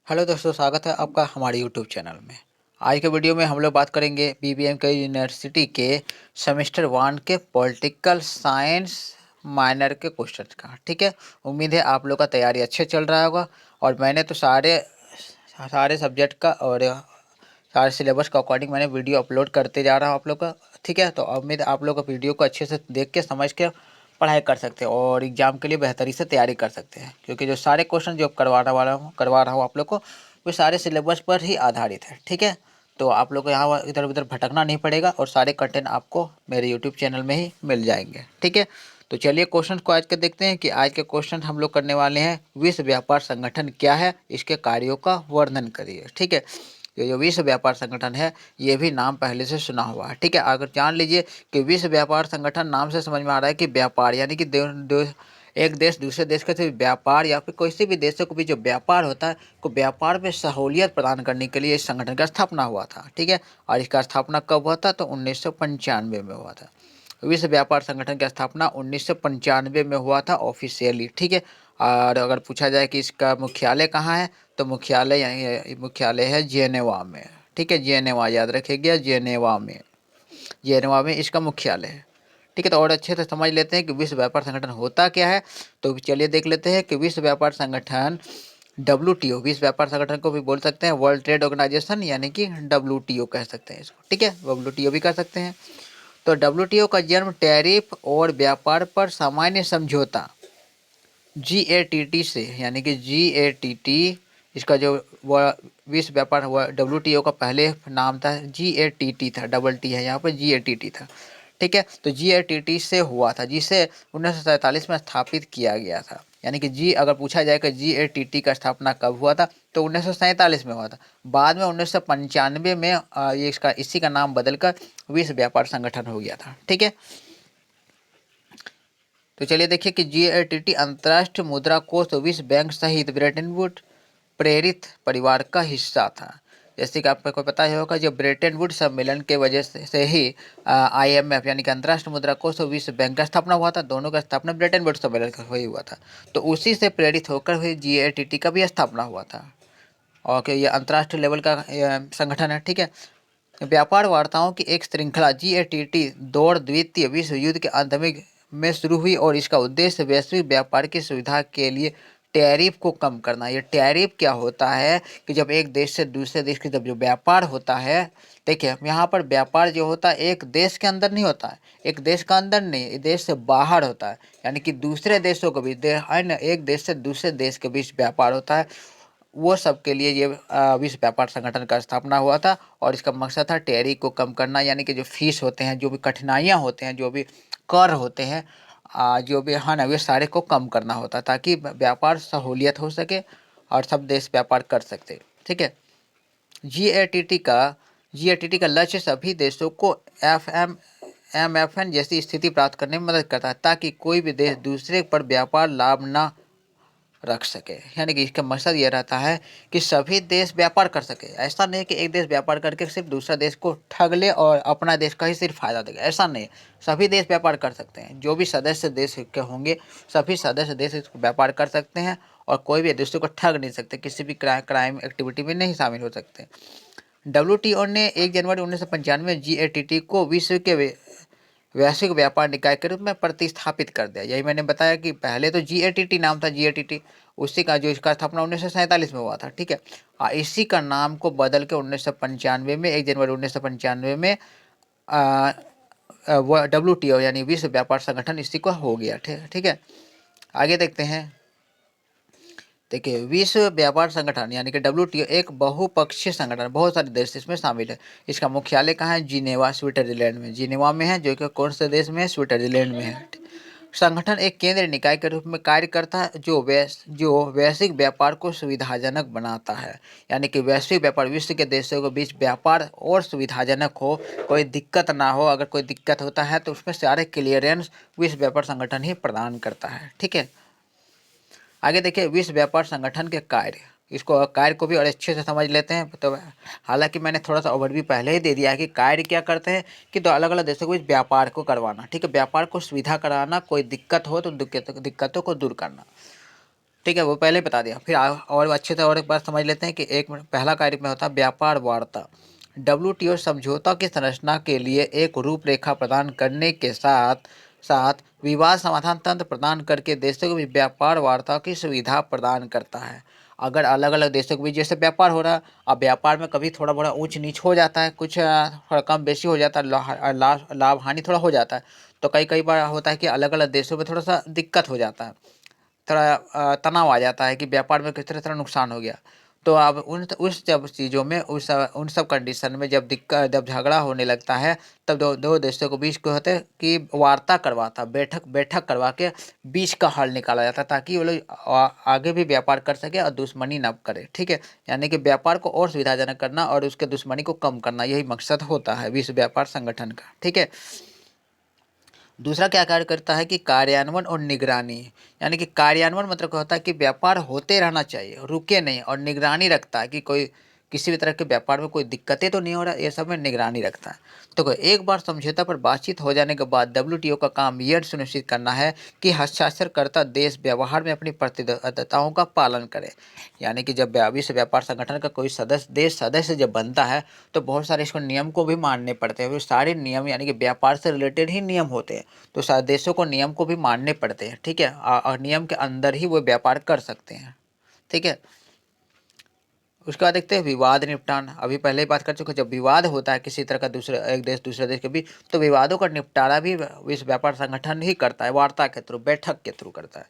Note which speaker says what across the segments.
Speaker 1: Hello दोस्तों, स्वागत है आपका हमारे यूट्यूब चैनल में। आज के वीडियो में हम लोग बात करेंगे बीबीएम के यूनिवर्सिटी के सेमेस्टर 1 के पॉलिटिकल साइंस माइनर के क्वेश्चन का। ठीक है, उम्मीद है आप लोग का तैयारी अच्छे चल रहा होगा। और मैंने तो सारे सारे सब्जेक्ट का और सारे सिलेबस का अकॉर्डिंग मैंने वीडियो अपलोड करते जा रहा हूँ आप लोग का। ठीक है, तो उम्मीद है आप लोग का वीडियो को अच्छे से देख के समझ के पढ़ाई कर सकते हैं और एग्ज़ाम के लिए बेहतरी से तैयारी कर सकते हैं, क्योंकि जो सारे क्वेश्चन जो करवा रहा हूँ आप लोग को, वो सारे सिलेबस पर ही आधारित है। ठीक है, तो आप लोग को यहाँ इधर उधर भटकना नहीं पड़ेगा और सारे कंटेंट आपको मेरे यूट्यूब चैनल में ही मिल जाएंगे। ठीक है, तो चलिए क्वेश्चन को आज के देखते हैं कि आज के क्वेश्चन हम लोग करने वाले हैं, विश्व व्यापार संगठन क्या है, इसके कार्यों का वर्णन करिए। ठीक है, ये जो विश्व व्यापार संगठन है, ये भी नाम पहले से सुना हुआ है। ठीक है, अगर जान लीजिए कि विश्व व्यापार संगठन नाम से समझ में आ रहा है कि व्यापार यानी कि एक देश दूसरे देश के साथ व्यापार या फिर किसी भी देशों को भी जो व्यापार होता है को व्यापार में सहूलियत प्रदान करने के लिए इस संगठन का स्थापना हुआ था। ठीक है, और इसका स्थापना कब हुआ था? तो 1995 में हुआ था। विश्व व्यापार संगठन की स्थापना 1995 में हुआ था ऑफिशियली। ठीक है, और अगर पूछा जाए कि इसका मुख्यालय कहाँ है, तो मुख्यालय है जेनेवा में। ठीक है, जेनेवा याद रखिएगा, जेनेवा में इसका मुख्यालय है। ठीक है, तो और अच्छे से समझ लेते हैं कि विश्व व्यापार संगठन होता क्या है। तो चलिए देख लेते हैं कि विश्व व्यापार संगठन WTO, विश्व व्यापार संगठन को भी बोल सकते हैं वर्ल्ड ट्रेड ऑर्गेनाइजेशन, यानी कि WTO कह सकते हैं इसको। ठीक है, WTO भी कह सकते हैं। तो WTO का जन्म टैरिफ और व्यापार पर सामान्य समझौता GATT से, यानी कि GATT इसका जो विश्व व्यापार हुआ, WTO का पहले नाम था GATT था, डबल टी है यहाँ पर, GATT था। ठीक है, तो GATT से हुआ था, जिसे 1947 में स्थापित किया गया था। यानी कि अगर पूछा जाए कि GATT का स्थापना कब हुआ था, तो 1947 में हुआ था। बाद में 1995 में ये इसी का नाम बदलकर विश्व व्यापार संगठन हो गया था। ठीक है, तो चलिए देखिए कि GATT अंतर्राष्ट्रीय मुद्रा कोष, विश्व बैंक सहित ब्रेटन वुड प्रेरित परिवार का हिस्सा था। जैसे कि आपको पता ही होगा, जो ब्रेटन वुड सम्मेलन के वजह से ही IMF यानी कि अंतर्राष्ट्रीय मुद्रा कोष और विश्व बैंक का स्थापना हुआ था। दोनों का स्थापना ब्रेटन वुड सम्मेलन का ही हुआ था। तो उसी से प्रेरित होकर हुई GATT का भी स्थापना हुआ था। और कि ये अंतर्राष्ट्रीय लेवल का संगठन है। ठीक है, व्यापार वार्ताओं की एक श्रृंखला GATT दौड़ द्वितीय विश्व युद्ध के अंत में शुरू हुई और इसका उद्देश्य वैश्विक व्यापार की सुविधा के लिए टैरिफ को कम करना। ये टैरिफ क्या होता है कि जब एक देश से दूसरे देश के जब जो व्यापार होता है, देखिए यहाँ पर व्यापार जो होता है एक देश के अंदर नहीं होता है, एक देश का अंदर नहीं, देश से बाहर होता है। यानी कि दूसरे देशों के बीच एक देश से दूसरे देश के बीच व्यापार होता है। वो सब के लिए ये विश्व व्यापार संगठन का स्थापना हुआ था और इसका मकसद था टैरिफ को कम करना, यानी कि जो फीस होते हैं, जो भी कठिनाइयाँ होते हैं, जो भी कर होते हैं, जो भी हाँ ना, वे सारे को कम करना होता, ताकि व्यापार सहूलियत हो सके और सब देश व्यापार कर सकते। ठीक है, GATT का लक्ष्य सभी देशों को MFN जैसी स्थिति प्राप्त करने में मदद करता है, ताकि कोई भी देश दूसरे पर व्यापार लाभ ना रख सके। यानी कि इसका मकसद ये रहता है कि सभी देश व्यापार कर सके। ऐसा नहीं कि एक देश व्यापार करके सिर्फ दूसरा देश को ठग ले और अपना देश का ही सिर्फ फायदा देगा, ऐसा नहीं। सभी देश व्यापार कर सकते हैं, जो भी सदस्य देश के होंगे सभी सदस्य देश इसको व्यापार कर सकते हैं और कोई भी दूसरे को ठग नहीं सकते, किसी भी क्राइम एक्टिविटी में नहीं शामिल हो सकते। WTO ने 1 जनवरी 1995 में GATT को विश्व के वैश्विक व्यापार निकाय के रूप में प्रतिस्थापित कर दिया। यही मैंने बताया कि पहले तो GATT नाम था, GATT उसी का जो इसका स्थापना 1947 में हुआ था। ठीक है, इसी का नाम को बदल के 1995 में 1 जनवरी 1995 में WTO यानी विश्व व्यापार संगठन इसी को हो गया। ठीक है, आगे देखते हैं। देखिए, विश्व व्यापार संगठन यानी कि WTO एक बहुपक्षीय संगठन, बहुत सारे देश इसमें शामिल है। इसका मुख्यालय कहाँ है? जिनेवा, स्विट्जरलैंड में, जिनेवा में है, जो कि कौन से देश में है? स्विट्जरलैंड में है। संगठन एक केंद्रीय निकाय के रूप में कार्य करता है, जो वैश्विक व्यापार को सुविधाजनक बनाता है। यानी कि वैश्विक व्यापार, विश्व के देशों के बीच व्यापार और सुविधाजनक हो, कोई दिक्कत ना हो। अगर कोई दिक्कत होता है तो उसमें सारे क्लियरेंस विश्व व्यापार संगठन ही प्रदान करता है। ठीक है, आगे देखिए विश्व व्यापार संगठन के कार्य, इसको कार्य को भी और अच्छे से समझ लेते हैं। तो हालांकि मैंने थोड़ा सा ओवरव्यू पहले ही दे दिया है कि कार्य क्या करते हैं, कि तो अलग अलग देशों के बीच व्यापार को करवाना। ठीक है, व्यापार को सुविधा कराना, कोई दिक्कत हो तो दिक्कतों को दूर करना। ठीक है, वो पहले बता दिया। फिर और अच्छे से और एक बार समझ लेते हैं कि एक पहला कार्य में होता है व्यापार वार्ता। डब्ल्यूटीओ समझौता की संरचना के लिए एक रूपरेखा प्रदान करने के साथ साथ विवाद समाधान तंत्र प्रदान करके देशों को भी व्यापार वार्ता की सुविधा प्रदान करता है। अगर अलग अलग देशों के बीच जैसे व्यापार हो रहा है, अब व्यापार में कभी थोड़ा बड़ा ऊंच नीच हो जाता है, कुछ थोड़ा कम बेसी हो जाता है, लाभ हानि थोड़ा हो जाता है, तो कई कई बार होता है कि अलग अलग देशों में थोड़ा सा दिक्कत हो जाता है, थोड़ा तनाव आ जाता है कि व्यापार में किस तरह तरह नुकसान हो गया। तो अब उस जब चीज़ों में उन सब कंडीशन में जब झगड़ा होने लगता है, तब दो दो देशों के बीच क्या होता है कि वार्ता करवाता, बैठक बैठक करवा के बीच का हल निकाला जाता है, ताकि वो लोग आगे भी व्यापार कर सके और दुश्मनी न करे। ठीक है, यानी कि व्यापार को और सुविधाजनक करना और उसके दुश्मनी को कम करना, यही मकसद होता है विश्व व्यापार संगठन का। ठीक है, दूसरा क्या कार्य करता है कि कार्यान्वयन और निगरानी। यानी कि कार्यान्वयन मतलब क्या होता है कि व्यापार होते रहना चाहिए, रुके नहीं, और निगरानी रखता है कि कोई किसी भी तरह के व्यापार में कोई दिक्कतें तो नहीं हो रहा, ये सब में निगरानी रखता है। तो एक बार समझौता पर बातचीत हो जाने के बाद डब्ल्यूटीओ का काम यह सुनिश्चित करना है कि हस्ताक्षरकर्ता देश व्यवहार में अपनी प्रतिबद्धताओं का पालन करे। यानी कि जब विश्व व्यापार संगठन का कोई सदस्य जब बनता है, तो बहुत सारे इसको नियम को भी मानने पड़ते हैं। वो सारे नियम यानी कि व्यापार से रिलेटेड ही नियम होते हैं, तो सारे देशों को नियम को भी मानने पड़ते हैं। ठीक है, और नियम के अंदर ही वो व्यापार कर सकते हैं। ठीक है, उसके बाद देखते हैं विवाद निपटान। अभी पहले ही बात कर चुके, जब विवाद होता है किसी तरह का एक देश दूसरे देश के बीच, तो विवादों का निपटारा भी विश्व व्यापार संगठन ही करता है, वार्ता के थ्रू, बैठक के थ्रू करता है।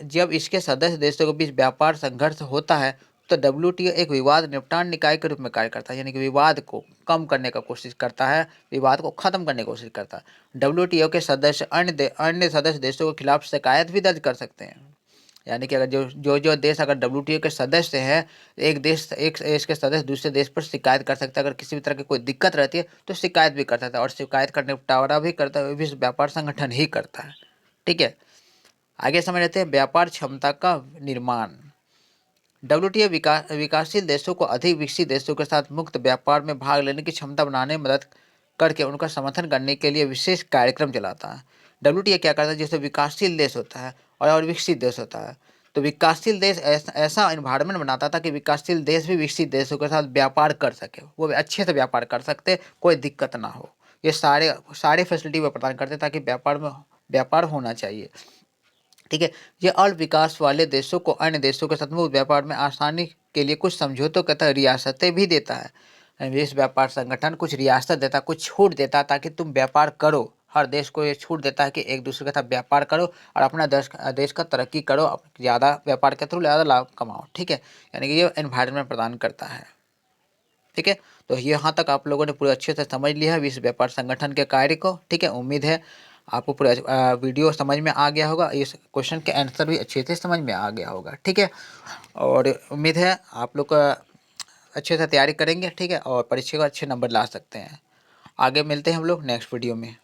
Speaker 1: जब इसके सदस्य देशों के बीच व्यापार संघर्ष होता है, तो डब्ल्यूटीओ एक विवाद निपटान निकाय के रूप में कार्य करता है, यानी कि विवाद को कम करने का कोशिश करता है, विवाद को खत्म करने की कोशिश करता है। डब्ल्यूटीओ के सदस्य अन्य सदस्य देशों के खिलाफ शिकायत भी दर्ज कर सकते हैं। यानी कि अगर जो देश अगर डब्ल्यूटीओ के सदस्य है, एक देश के सदस्य दूसरे देश पर शिकायत कर सकता है। अगर किसी भी तरह की कोई दिक्कत रहती है तो शिकायत भी कर सकता है, और शिकायत का निपटारा भी करता है विश्व व्यापार संगठन ही करता है। ठीक है, आगे समझ लेते हैं व्यापार क्षमता का निर्माण। डब्ल्यूटीओ विकासशील देशों को अधिक विकसित देशों के साथ मुक्त व्यापार में भाग लेने की क्षमता बनाने में मदद करके उनका समर्थन करने के लिए विशेष कार्यक्रम चलाता है। डब्ल्यूटीओ क्या करता है, जैसे विकासशील देश होता है और विकसित देश होता है, तो विकासशील देश ऐसा इन्वायरमेंट बनाता था कि विकासशील देश भी विकसित देशों के साथ व्यापार कर सके, वो भी अच्छे से व्यापार कर सकते, कोई दिक्कत ना हो। ये सारे सारे फैसिलिटी वो प्रदान करते ताकि व्यापार होना चाहिए। ठीक है, ये अल्प विकास वाले देशों को अन्य देशों के साथ मुक्त व्यापार में आसानी के लिए कुछ समझौतों के तहत रियासतें भी देता है। विश्व व्यापार संगठन कुछ रियासत देता, कुछ छूट देता, ताकि तुम व्यापार करो। हर देश को ये छूट देता है कि एक दूसरे के साथ व्यापार करो और अपना देश का तरक्की करो, ज़्यादा व्यापार के थ्रू ज़्यादा लाभ कमाओ। ठीक है, यानी कि ये एनवायरनमेंट प्रदान करता है। ठीक है, तो यहाँ तक आप लोगों ने पूरे अच्छे से समझ लिया है विश्व व्यापार संगठन के कार्य को। ठीक है, उम्मीद है आपको पूरा वीडियो समझ में आ गया होगा, इस क्वेश्चन के आंसर भी अच्छे से समझ में आ गया होगा। ठीक है, और उम्मीद है आप लोग का अच्छे से तैयारी करेंगे। ठीक है, और परीक्षा को अच्छे नंबर ला सकते हैं। आगे मिलते हैं हम लोग नेक्स्ट वीडियो में।